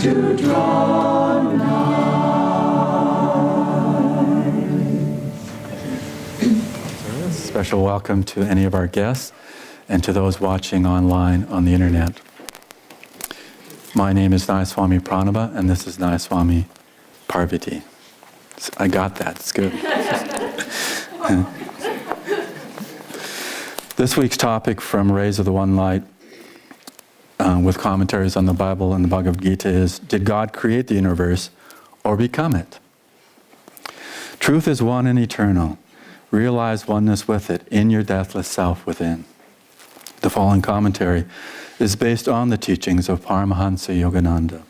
to draw nigh. Special welcome to any of our guests and to those watching online on the internet. My name is Nayaswami Pranava, and this is Nayaswami Parvati. I got that, it's good. This week's topic from Rays of the One Light with commentaries on the Bible and the Bhagavad Gita is, did God create the universe or become it? Truth is one and eternal. Realize oneness with it in your deathless self within. The following commentary is based on the teachings of Paramahansa Yogananda.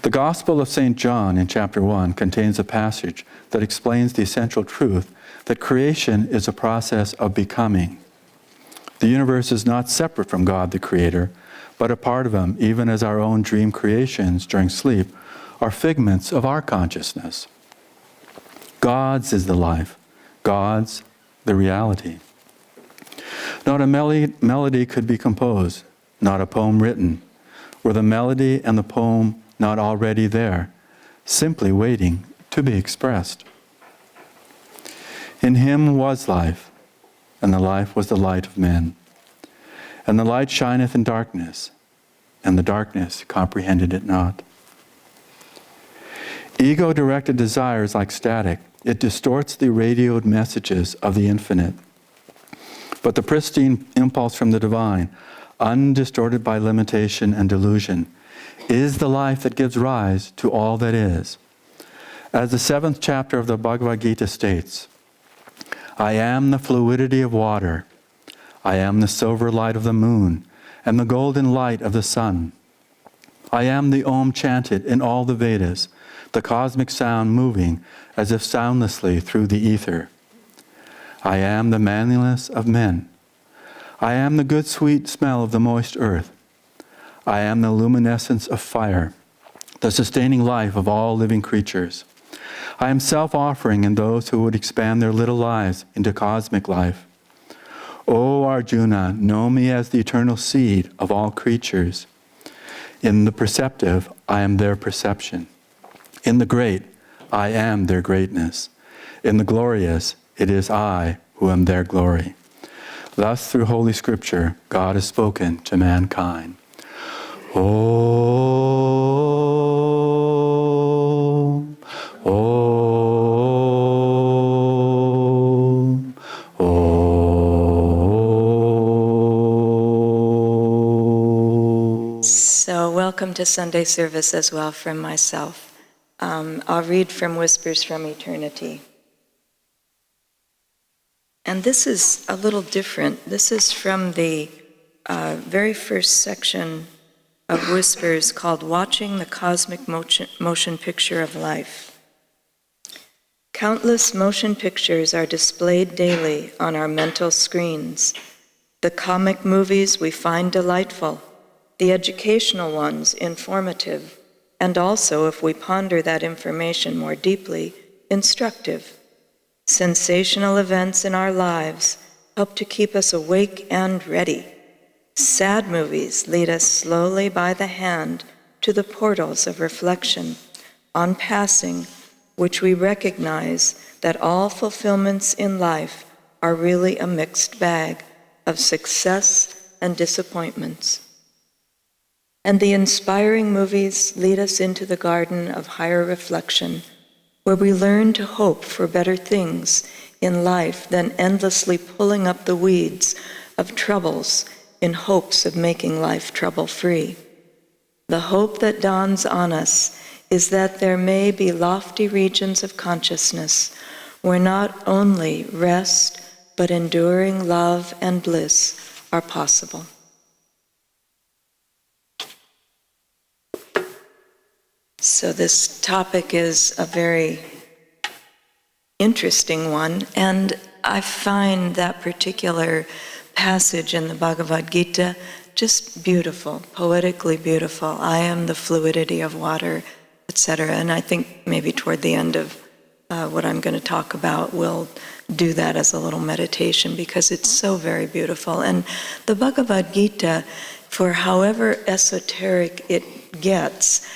The Gospel of St. John in chapter 1 contains a passage that explains the essential truth that creation is a process of becoming. The universe is not separate from God the Creator, but a part of Him, even as our own dream creations during sleep are figments of our consciousness. God's is the life, God's the reality. Not a melody could be composed, not a poem written, were the melody and the poem not already there, simply waiting to be expressed. In Him was life, and the life was the light of men. And the light shineth in darkness, and the darkness comprehended it not. Ego-directed desire is like static. It distorts the radioed messages of the infinite. But the pristine impulse from the divine, undistorted by limitation and delusion, is the life that gives rise to all that is. As the 7th chapter of the Bhagavad Gita states, I am the fluidity of water. I am the silver light of the moon and the golden light of the sun. I am the Om chanted in all the Vedas, the cosmic sound moving as if soundlessly through the ether. I am the manliness of men. I am the good sweet smell of the moist earth. I am the luminescence of fire, the sustaining life of all living creatures. I am self-offering in those who would expand their little lives into cosmic life. O Arjuna, know me as the eternal seed of all creatures. In the perceptive, I am their perception. In the great, I am their greatness. In the glorious, it is I who am their glory. Thus, through Holy Scripture, God has spoken to mankind. Om, Om, Om. So welcome to Sunday service as well from myself. I'll read from Whispers from Eternity. And this is a little different. This is from the very first section of Whispers called Watching the Cosmic Motion Picture of Life. Countless motion pictures are displayed daily on our mental screens. The comic movies we find delightful, the educational ones informative, and also, if we ponder that information more deeply, instructive. Sensational events in our lives help to keep us awake and ready. Sad movies lead us slowly by the hand to the portals of reflection, on passing, which we recognize that all fulfillments in life are really a mixed bag of success and disappointments. And the inspiring movies lead us into the garden of higher reflection, where we learn to hope for better things in life than endlessly pulling up the weeds of troubles in hopes of making life trouble-free. The hope that dawns on us is that there may be lofty regions of consciousness where not only rest, but enduring love and bliss are possible. So this topic is a very interesting one, and I find that particular passage in the Bhagavad Gita just beautiful, poetically beautiful. I am the fluidity of water, etc. And I think maybe toward the end of what I'm going to talk about, we'll do that as a little meditation because it's so very beautiful. And the Bhagavad Gita, for however esoteric it it gets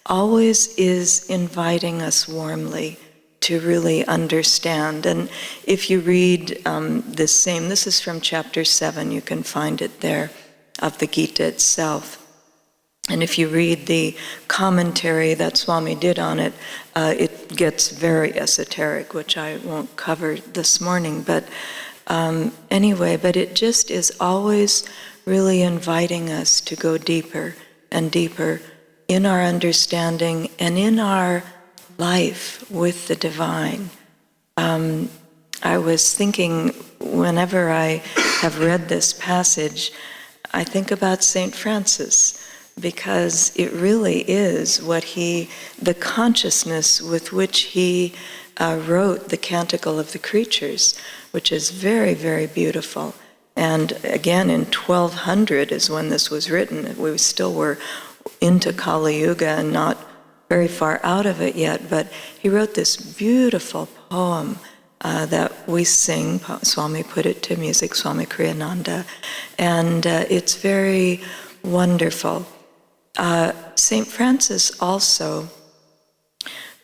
always is inviting us warmly to really understand. And if you read this is from chapter 7, you can find it there, of the Gita itself. And if you read the commentary that Swami did on it, it gets very esoteric, which I won't cover this morning. But anyway, but it just is always really inviting us to go deeper and deeper in our understanding and in our life with the divine. I was thinking, whenever I have read this passage, I think about St. Francis, because it really is the consciousness with which he wrote the Canticle of the Creatures, which is very, very beautiful. And again, in 1200 is when this was written. We still were into Kali Yuga and not very far out of it yet, but he wrote this beautiful poem that we sing. Swami put it to music, Swami Kriyananda, and it's very wonderful. St. Francis also,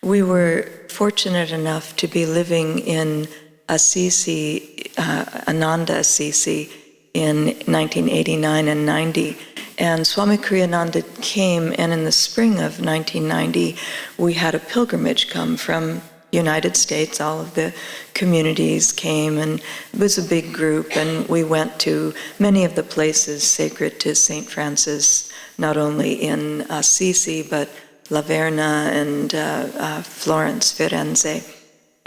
we were fortunate enough to be living in Assisi, Ananda Assisi, in 1989 and 90. And Swami Kriyananda came, and in the spring of 1990, we had a pilgrimage come from United States. All of the communities came, and it was a big group, and we went to many of the places sacred to St. Francis, not only in Assisi, but La Verna and Florence, Firenze.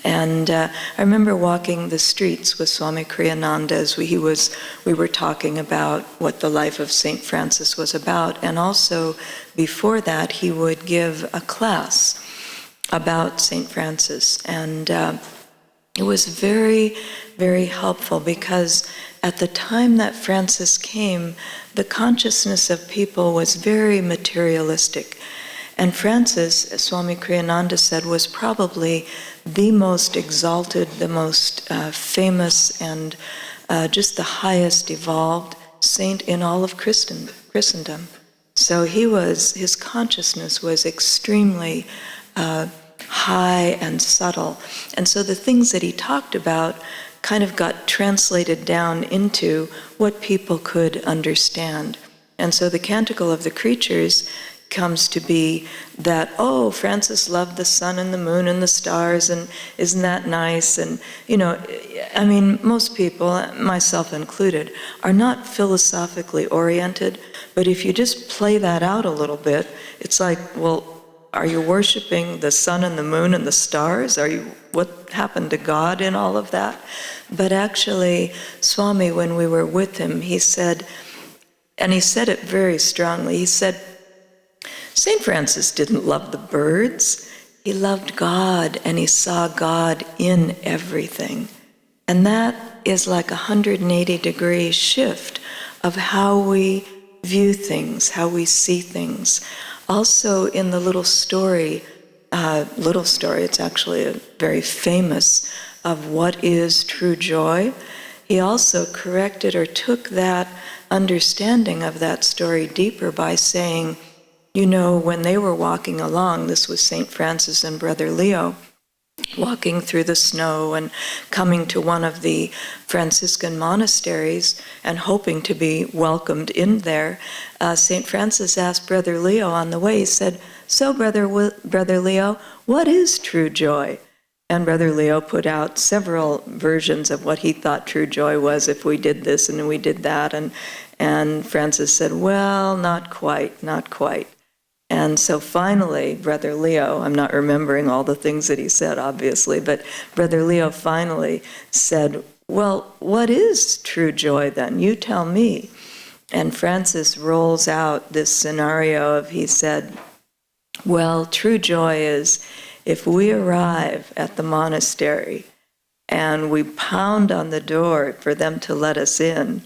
And I remember walking the streets with Swami Kriyananda as we were talking about what the life of St. Francis was about. And also, before that, he would give a class about St. Francis. And it was very, very helpful, because at the time that Francis came, the consciousness of people was very materialistic. And Francis, as Swami Kriyananda said, was probably the most exalted, the most famous, and just the highest evolved saint in all of Christendom. So his consciousness was extremely high and subtle. And so the things that he talked about kind of got translated down into what people could understand. And so the Canticle of the Creatures comes to be that, oh, Francis loved the sun and the moon and the stars, and isn't that nice? And, I mean, most people, myself included, are not philosophically oriented, but if you just play that out a little bit, it's like, well, are you worshiping the sun and the moon and the stars? What happened to God in all of that? But actually, Swami, when we were with him, he said, and he said it very strongly, he said, St. Francis didn't love the birds. He loved God, and he saw God in everything. And that is like a 180-degree shift of how we view things, how we see things. Also, in the little story, it's actually a very famous, of what is true joy, he also corrected or took that understanding of that story deeper by saying, when they were walking along, this was St. Francis and Brother Leo, walking through the snow and coming to one of the Franciscan monasteries and hoping to be welcomed in there, St. Francis asked Brother Leo on the way, he said, so Brother Leo, what is true joy? And Brother Leo put out several versions of what he thought true joy was if we did this and we did that. And Francis said, well, not quite. And so finally, Brother Leo, I'm not remembering all the things that he said, obviously, but Brother Leo finally said, well, what is true joy then? You tell me. And Francis rolls out this scenario he said, well, true joy is if we arrive at the monastery and we pound on the door for them to let us in,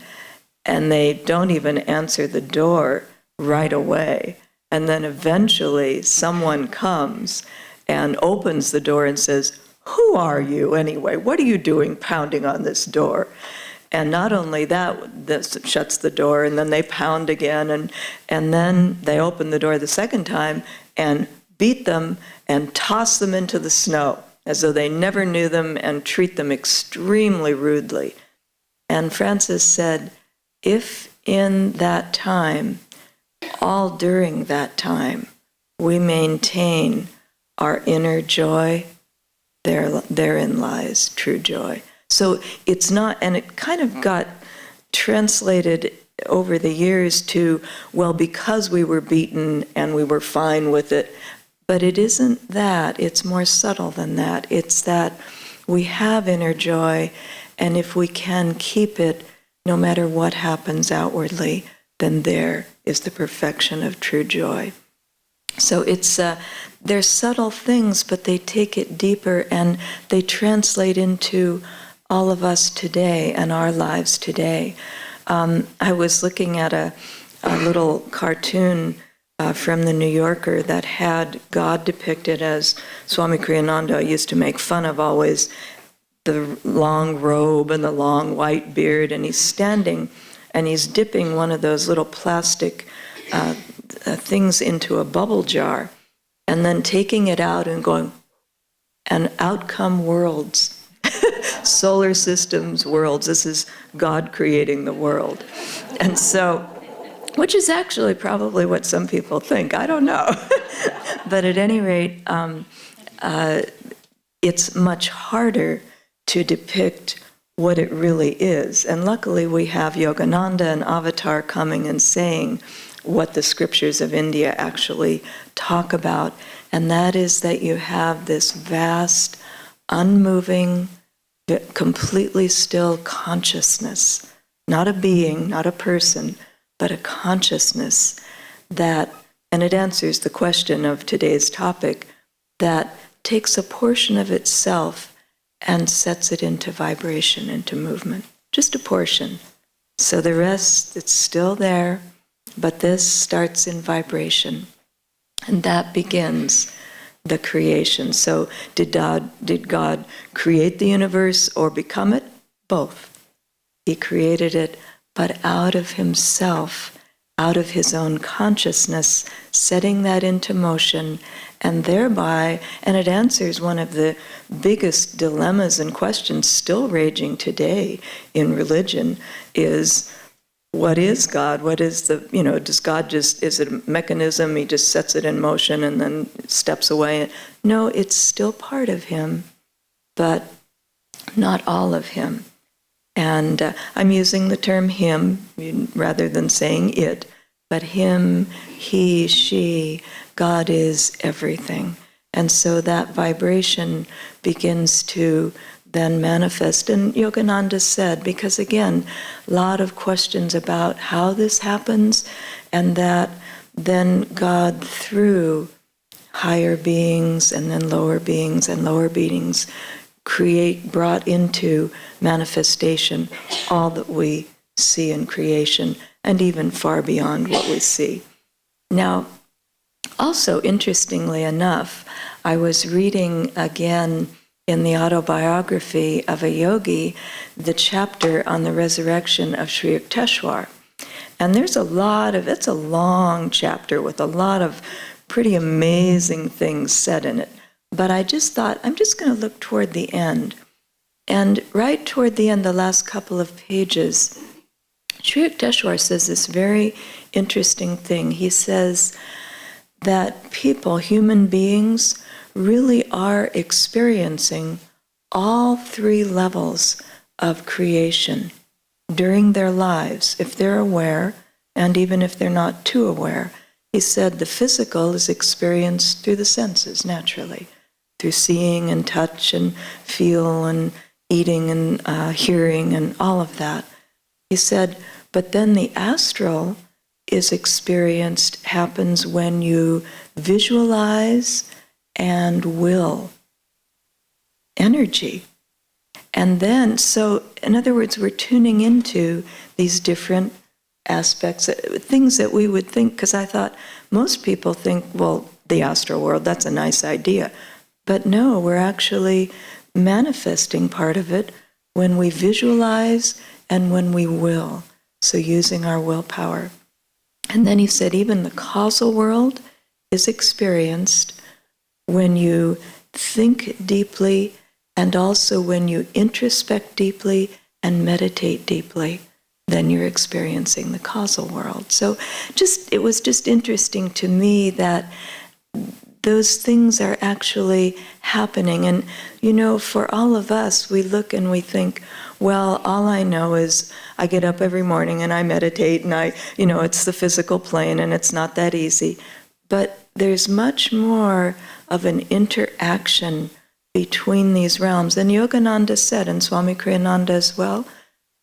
and they don't even answer the door right away, and then eventually someone comes and opens the door and says, who are you anyway? What are you doing pounding on this door? And not only that, this shuts the door, and then they pound again, and then they open the door the second time and beat them and toss them into the snow as though they never knew them and treat them extremely rudely. And Francis said, if in that time, all during that time, we maintain our inner joy, therein lies true joy. So it's not, and it kind of got translated over the years to, well, because we were beaten and we were fine with it. But it isn't that. It's more subtle than that. It's that we have inner joy, and if we can keep it, no matter what happens outwardly, then there is the perfection of true joy. So it's they're subtle things, but they take it deeper, and they translate into all of us today and our lives today. I was looking at a little cartoon from the New Yorker that had God depicted as Swami Kriyananda used to make fun of always, the long robe and the long white beard, and he's standing and he's dipping one of those little plastic things into a bubble jar and then taking it out and going, and out come worlds. Solar systems, worlds. This is God creating the world. And so, which is actually probably what some people think. I don't know. But at any rate, it's much harder to depict what it really is. And luckily we have Yogananda and Avatar coming and saying what the scriptures of India actually talk about. And that is that you have this vast, unmoving, completely still consciousness, not a being, not a person, but a consciousness that, and it answers the question of today's topic, that takes a portion of itself and sets it into vibration, into movement. Just a portion. So the rest, it's still there, but this starts in vibration. And that begins the creation. So did God create the universe or become it? Both. He created it, but out of himself, out of his own consciousness, setting that into motion, and thereby, and it answers one of the biggest dilemmas and questions still raging today in religion is, what is God? What is does God just, is it a mechanism, he just sets it in motion and then steps away? No, it's still part of him, but not all of him. And I'm using the term him rather than saying it, but him, he, she, God is everything. And so that vibration begins to then manifest. And Yogananda said, because again, a lot of questions about how this happens, and that then God, through higher beings and then lower beings and lower beings, brought into manifestation all that we see in creation, and even far beyond what we see. Now, also interestingly enough, I was reading again in the autobiography of a yogi, the chapter on the resurrection of Sri Yukteswar. And there's it's a long chapter with a lot of pretty amazing things said in it. But I just thought, I'm just going to look toward the end. And right toward the end, the last couple of pages, Sri Yukteswar says this very interesting thing. He says that people, human beings, really are experiencing all three levels of creation during their lives, if they're aware, and even if they're not too aware. He said the physical is experienced through the senses, naturally, through seeing and touch and feel and eating and hearing and all of that. He said, but then the astral is experienced, happens when you visualize and will energy. And then, so in other words, we're tuning into these different aspects, things that we would think, because I thought most people think, well, the astral world, that's a nice idea. But no, we're actually manifesting part of it when we visualize and when we will, so using our willpower. And then he said even the causal world is experienced when you think deeply and also when you introspect deeply and meditate deeply, then you're experiencing the causal world. So it was just interesting to me that those things are actually happening. And, for all of us, we look and we think, well, all I know is I get up every morning and I meditate and it's the physical plane and it's not that easy. But there's much more of an interaction between these realms. And Yogananda said, and Swami Kriyananda as well,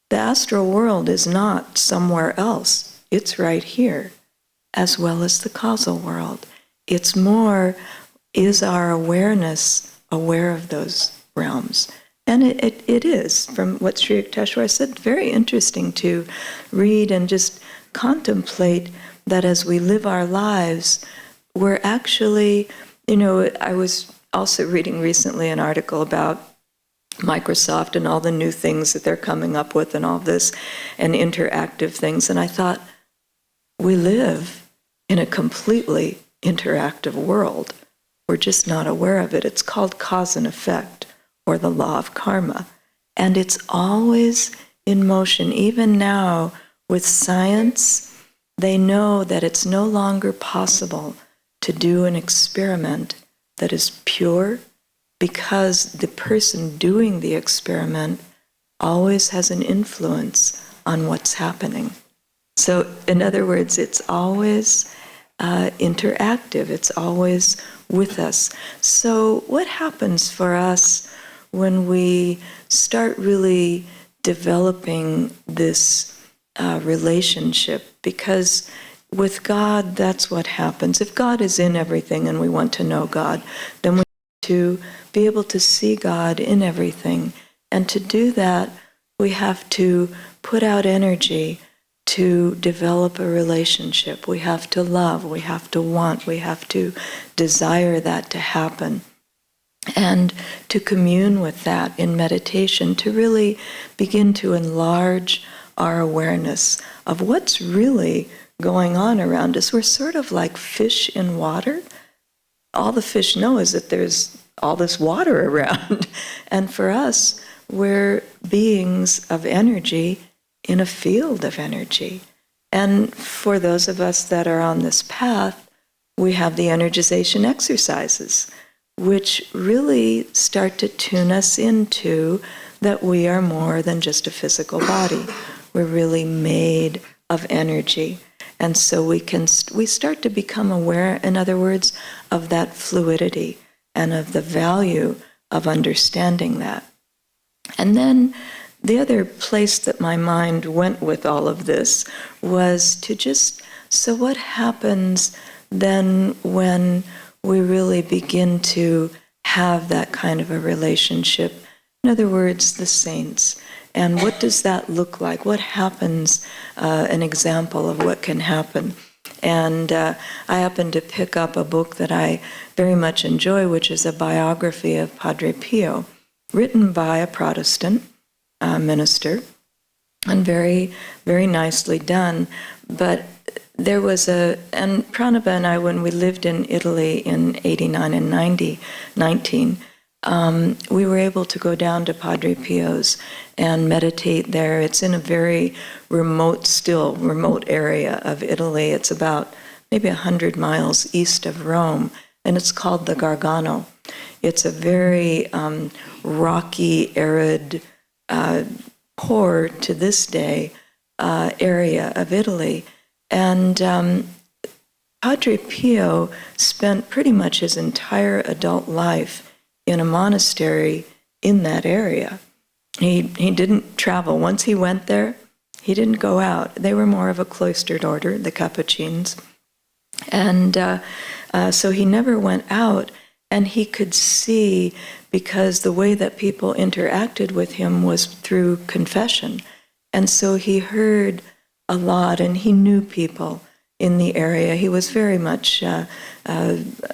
the astral world is not somewhere else. It's right here, as well as the causal world. It's more, is our awareness aware of those realms? And it is, from what Sri Yukteswar said, very interesting to read and just contemplate that as we live our lives, we're actually, I was also reading recently an article about Microsoft and all the new things that they're coming up with and all this, and interactive things. And I thought, we live in a completely interactive world. We're just not aware of it. It's called cause and effect, or the law of karma. And it's always in motion. Even now, with science, they know that it's no longer possible to do an experiment that is pure, because the person doing the experiment always has an influence on what's happening. So, in other words, it's always interactive. It's always with us. So what happens for us when we start really developing this relationship? Because with God, that's what happens. If God is in everything and we want to know God, then we need to be able to see God in everything. And to do that, we have to put out energy to develop a relationship. We have to love, we have to want, we have to desire that to happen. And to commune with that in meditation, to really begin to enlarge our awareness of what's really going on around us. We're sort of like fish in water. All the fish know is that there's all this water around. And for us, we're beings of energy in a field of energy. And for those of us that are on this path, we have the energization exercises, which really start to tune us into that we are more than just a physical body. We're really made of energy. And so we start to become aware, in other words, of that fluidity and of the value of understanding that. And then the other place that my mind went with all of this was to so what happens then when we really begin to have that kind of a relationship? In other words, the saints. And what does that look like? What happens, an example of what can happen? And I happened to pick up a book that I very much enjoy, which is a biography of Padre Pio, written by a Protestant minister, and very, very nicely done. But there was and Pranaba and I, when we lived in Italy in 89 and 19, we were able to go down to Padre Pio's and meditate there. It's in a very remote area of Italy. It's about maybe 100 miles east of Rome, and it's called the Gargano. It's a very rocky, arid, poor to this day area of Italy. And Padre Pio spent pretty much his entire adult life in a monastery in that area. He didn't travel. Once he went there, he didn't go out. They were more of a cloistered order, the Capuchins. And so he never went out, and he could see, because the way that people interacted with him was through confession. And so he heard a lot, and he knew people. in the area. He was very much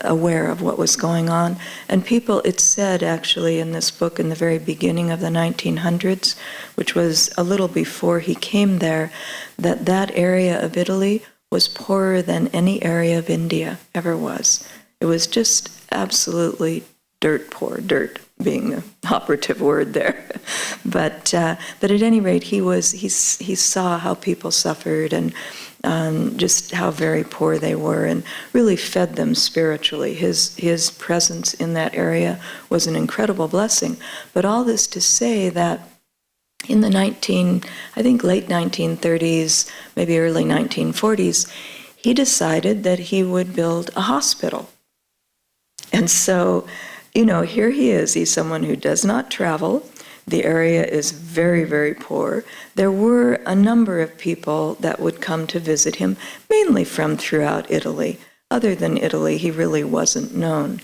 aware of what was going on. And people, it's said actually in this book in the very beginning of the 1900s, which was a little before he came there, that that area of Italy was poorer than any area of India ever was. It was just absolutely dirt poor, dirt being the operative word there. But at any rate, he saw how people suffered and just how very poor they were, and really fed them spiritually. His presence in that area was an incredible blessing. But all this to say that in the late 1930s, maybe early 1940s, he decided that he would build a hospital. And so, here he is. He's someone who does not travel. The area is very, very poor. There were a number of people that would come to visit him, mainly from throughout Italy. Other than Italy, he really wasn't known.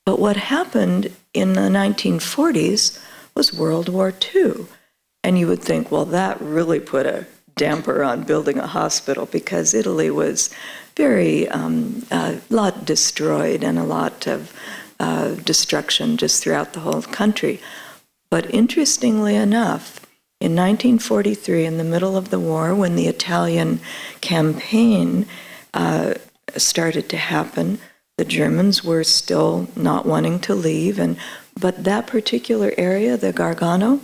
But what happened in the 1940s was World War II. And you would think, well, that really put a damper on building a hospital, because Italy was very, a lot destroyed and a lot of destruction just throughout the whole country. But interestingly enough, in 1943, in the middle of the war, when the Italian campaign started to happen, the Germans were still not wanting to leave, but that particular area, the Gargano,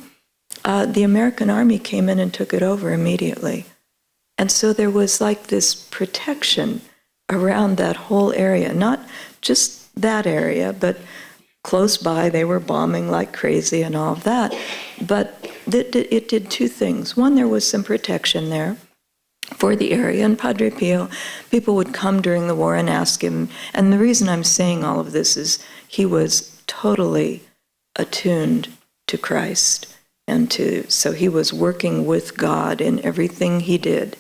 the American army came in and took it over immediately. And so there was like this protection around that whole area, not just that area, but close by they were bombing like crazy and all of that. But it did two things. One, there was some protection there for the area, and Padre Pio, people would come during the war and ask him, and the reason I'm saying all of this is he was totally attuned to Christ, so he was working with God in everything he did.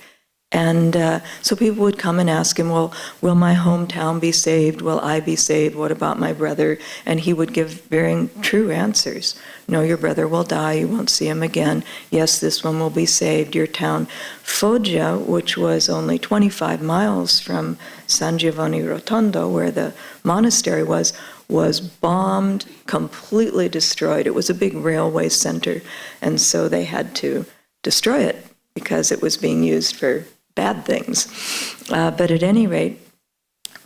And so people would come and ask him, well, will my hometown be saved? Will I be saved? What about my brother? And he would give very true answers. No, your brother will die. You won't see him again. Yes, this one will be saved. Your town, Foggia, which was only 25 miles from San Giovanni Rotondo, where the monastery was bombed, completely destroyed. It was a big railway center, and so they had to destroy it because it was being used for bad things. But at any rate,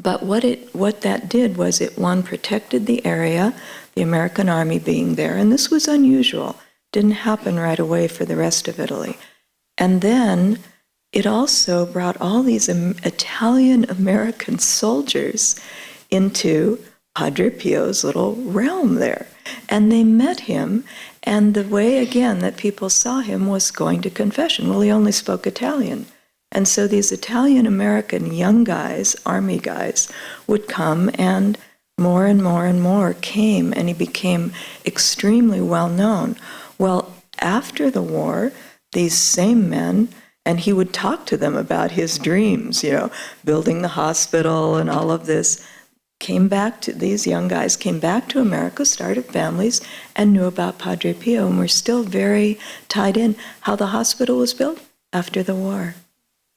what that did was it, one, protected the area, the American army being there, and this was unusual. Didn't happen right away for the rest of Italy. And then it also brought all these Italian-American soldiers into Padre Pio's little realm there. And they met him, and the way, again, that people saw him was going to confession. Well, he only spoke Italian. And so these Italian-American young guys, army guys, would come, and more and more came, and he became extremely well known. Well, after the war, these same men, and he would talk to them about his dreams, building the hospital and all of this, these young guys came back to America, started families, and knew about Padre Pio, and were still very tied in. How the hospital was built? After the war.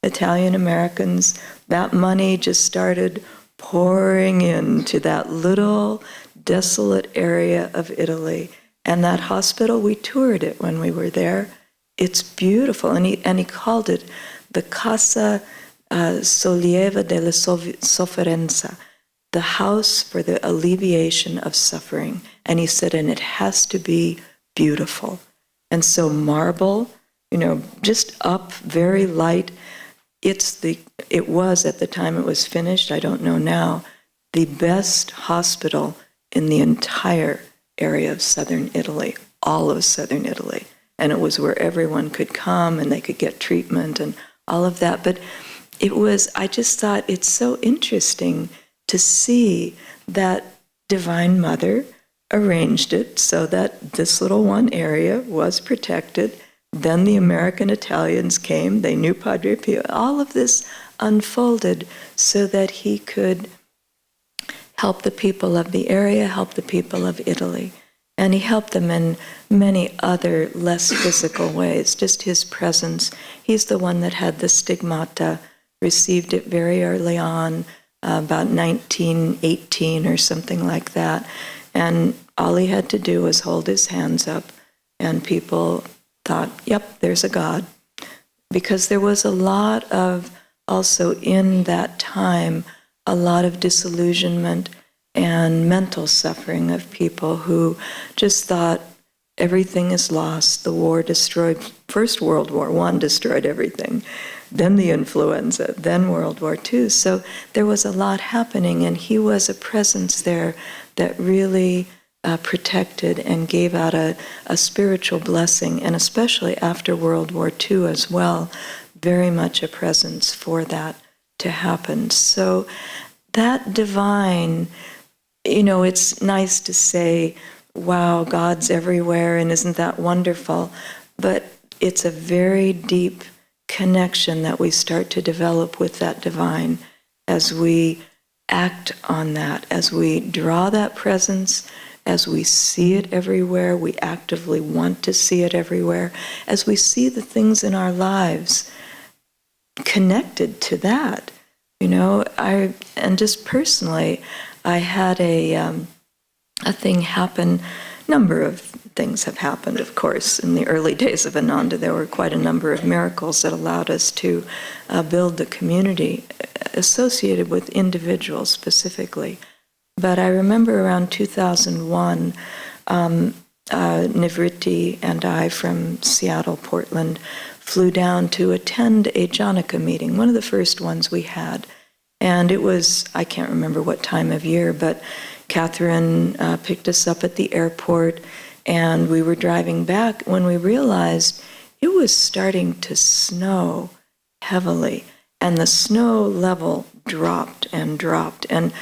Italian Americans, that money just started pouring into that little desolate area of Italy. And that hospital, we toured it when we were there. It's beautiful. And he called it the Casa Sollievo della Sofferenza, the house for the alleviation of suffering. And he said, and it has to be beautiful. And so marble, just up, very light. It was, at the time it was finished, I don't know now, the best hospital in the entire area of southern Italy, all of southern Italy. And it was where everyone could come and they could get treatment and all of that. But I just thought it's so interesting to see that Divine Mother arranged it so that this little one area was protected. Then the American Italians came, they knew Padre Pio. All of this unfolded so that he could help the people of the area, help the people of Italy. And he helped them in many other less physical ways, just his presence. He's the one that had the stigmata received it very early on, about 1918 or something like that. And all he had to do was hold his hands up, and people thought, yep, there's a God. Because there was a lot of, also in that time, a lot of disillusionment and mental suffering of people who just thought everything is lost. The war destroyed, first World War I destroyed everything, then the influenza, then World War II. So there was a lot happening, and he was a presence there that really protected and gave out a spiritual blessing, and especially after World War II as well, very much a presence for that to happen. So that divine, it's nice to say, wow, God's everywhere, and isn't that wonderful? But it's a very deep connection that we start to develop with that divine as we act on that, as we draw that presence, as we see it everywhere, we actively want to see it everywhere, as we see the things in our lives connected to that. And just personally, I had a thing happen. Number of things have happened, of course. In the early days of Ananda, there were quite a number of miracles that allowed us to build the community associated with individuals specifically. But I remember around 2001, Nivritti and I from Seattle, Portland, flew down to attend a Janaka meeting, one of the first ones we had. And it was, I can't remember what time of year, but Catherine picked us up at the airport, and we were driving back when we realized it was starting to snow heavily, and the snow level dropped and dropped. And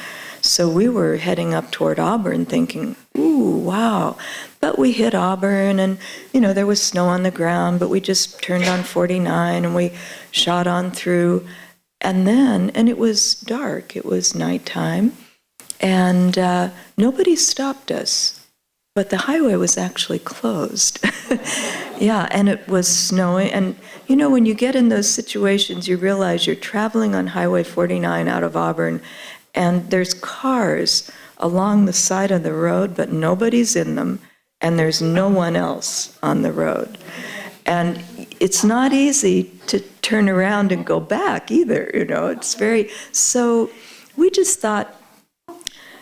so we were heading up toward Auburn thinking, ooh, wow. But we hit Auburn, and, there was snow on the ground, but we just turned on 49 and we shot on through. And it was dark, it was nighttime, and nobody stopped us, but the highway was actually closed. Yeah, and it was snowing, and when you get in those situations, you realize you're traveling on Highway 49 out of Auburn, and there's cars along the side of the road, but nobody's in them, and there's no one else on the road. And it's not easy to turn around and go back either, it's so we just thought,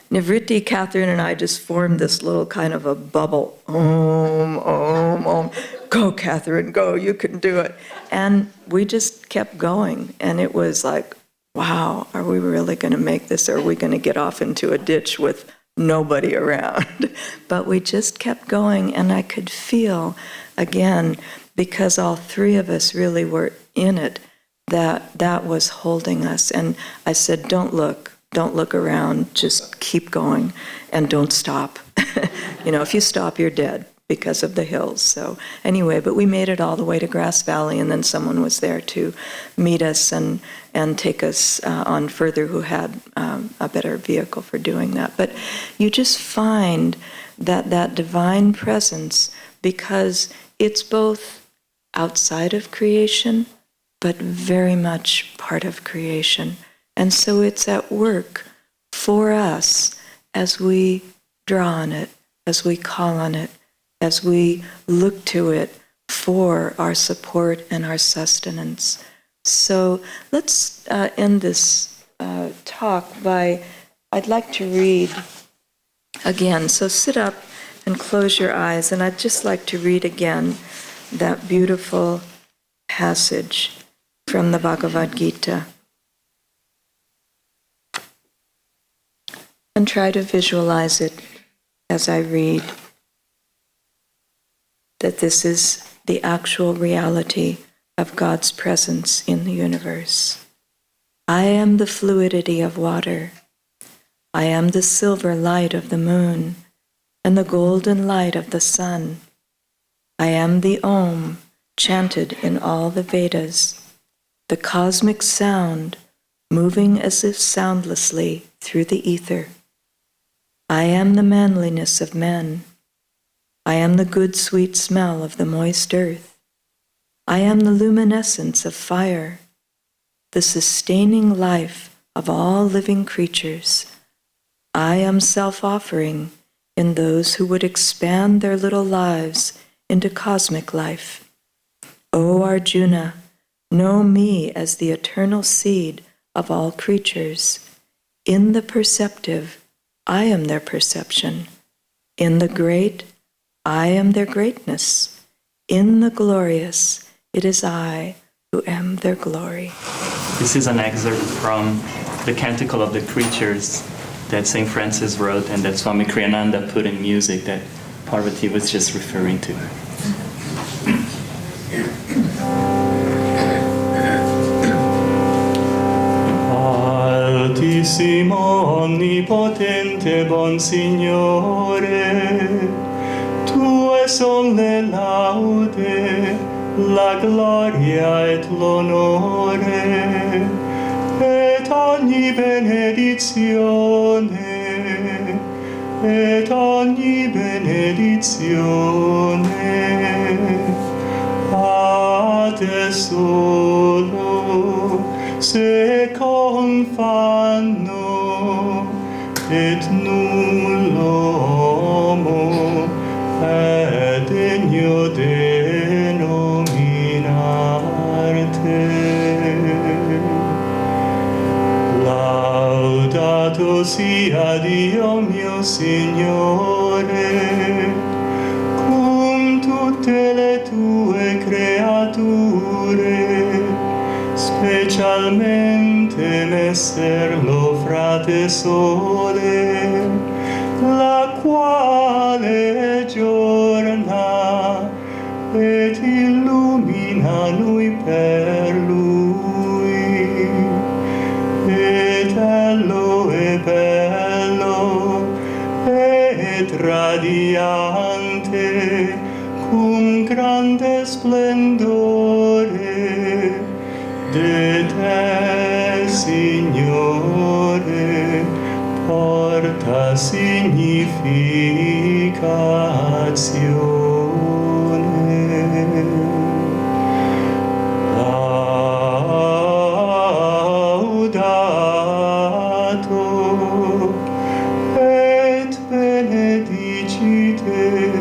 Nivritti, Catherine, and I just formed this little kind of a bubble. Om, om, om. Go, Catherine, go, you can do it. And we just kept going, and it was like, wow, are we really going to make this, or are we going to get off into a ditch with nobody around? But we just kept going, and I could feel, again, because all three of us really were in it, that was holding us. And I said, don't look around, just keep going, and don't stop. If you stop, you're dead because of the hills. So anyway, but we made it all the way to Grass Valley, and then someone was there to meet us and take us on further, who had a better vehicle for doing that. But you just find that divine presence, because it's both outside of creation, but very much part of creation. And so it's at work for us as we draw on it, as we call on it, as we look to it for our support and our sustenance. So let's end this talk by, I'd like to read again. So sit up and close your eyes, and I'd just like to read again that beautiful passage from the Bhagavad Gita. And try to visualize it as I read, that this is the actual reality of God's presence in the universe. I am the fluidity of water. I am the silver light of the moon and the golden light of the sun. I am the Om chanted in all the Vedas, the cosmic sound moving as if soundlessly through the ether. I am the manliness of men. I am the good sweet smell of the moist earth. I am the luminescence of fire, the sustaining life of all living creatures. I am self-offering in those who would expand their little lives into cosmic life. O Arjuna, know me as the eternal seed of all creatures. In the perceptive, I am their perception. In the great, I am their greatness. In the glorious, it is I who am their glory. This is an excerpt from the Canticle of the Creatures that St. Francis wrote and that Swami Kriyananda put in music that Parvati was just referring to. Altissimo, onnipotente, bon Signore, Tue son le laude, la gloria et l'onore, et ogni benedizione, a te solo se confanno, et nullo homo è degno denominarte. Laudato sia Dio mio Signore, con tutte le tue creature, specialmente messer lo frate sole, la quale giorna et illumina noi per lui, et ello è bello et radiante cum grande splendore de te, Signore, porta significazione. Laudato et benedicite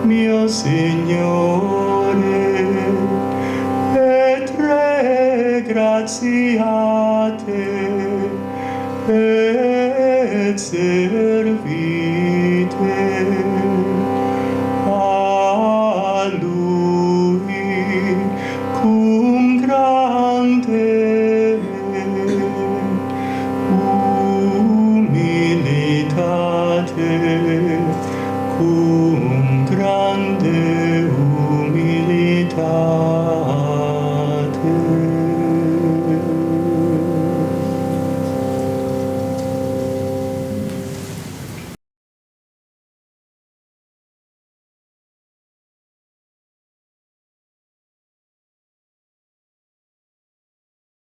mio Signore, et regratiate et servite a Lui cum grande humilitate, cum